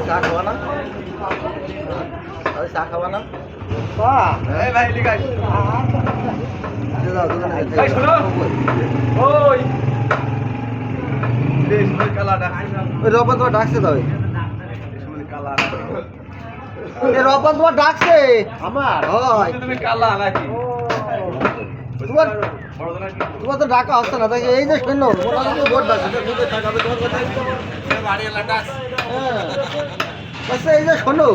চা খাওয়া না? চা খাওয়া না? রপন তোমার ডাকছে তবে রপন তোমার ডাকছে আমার হয় তুমি কালা নাকি তোমার তো ডাকা হচ্ছে না তাই এই যে শূন্য ভোট ডাকছে এই যে শোনো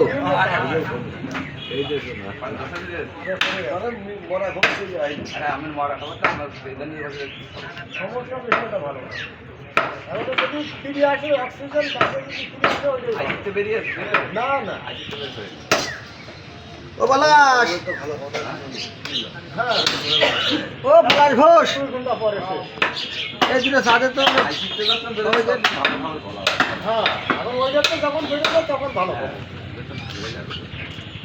ও পলাশ ও পলাশ ঘোষ এই দুটো সাথে তো হ্যাঁ এখন ওই যাচ্ছে যখন বেরোবে তখন ভালো হবে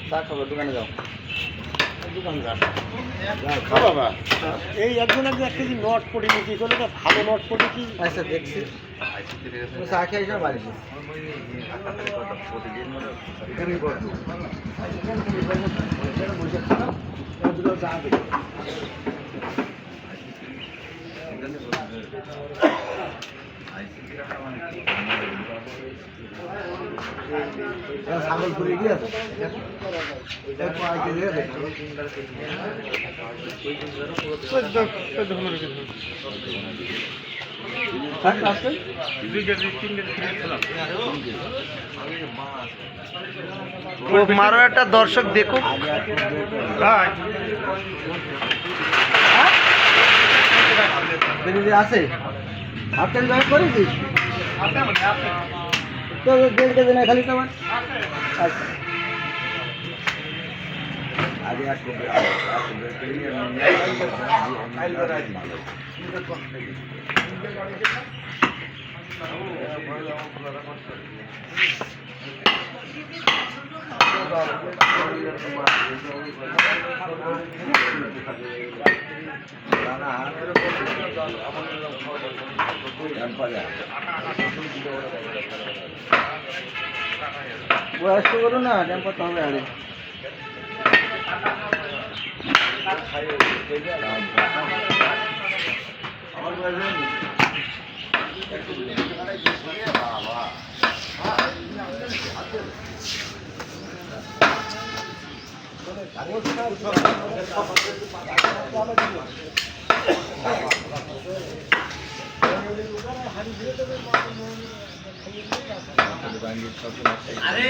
চা খাবো দোকানে যাও দোকানে যাও বাবা এই একজন একজন 1 কেজি নোট পড়ে নিয়েছি বলে তো ভালো নোট পড়ে কি আচ্ছা দেখছি চা খেয়ে এসে বাড়ি ছাগল পুরে গিয়েছে মারো একটা দর্শক দেখো আছে আপনি জয়েন করেছিস তো দেখতে দেন খালি তোমার আচ্ছা আগে আসবে বয়স্ক করুন না ড্যাম করতে হবে আগে আরে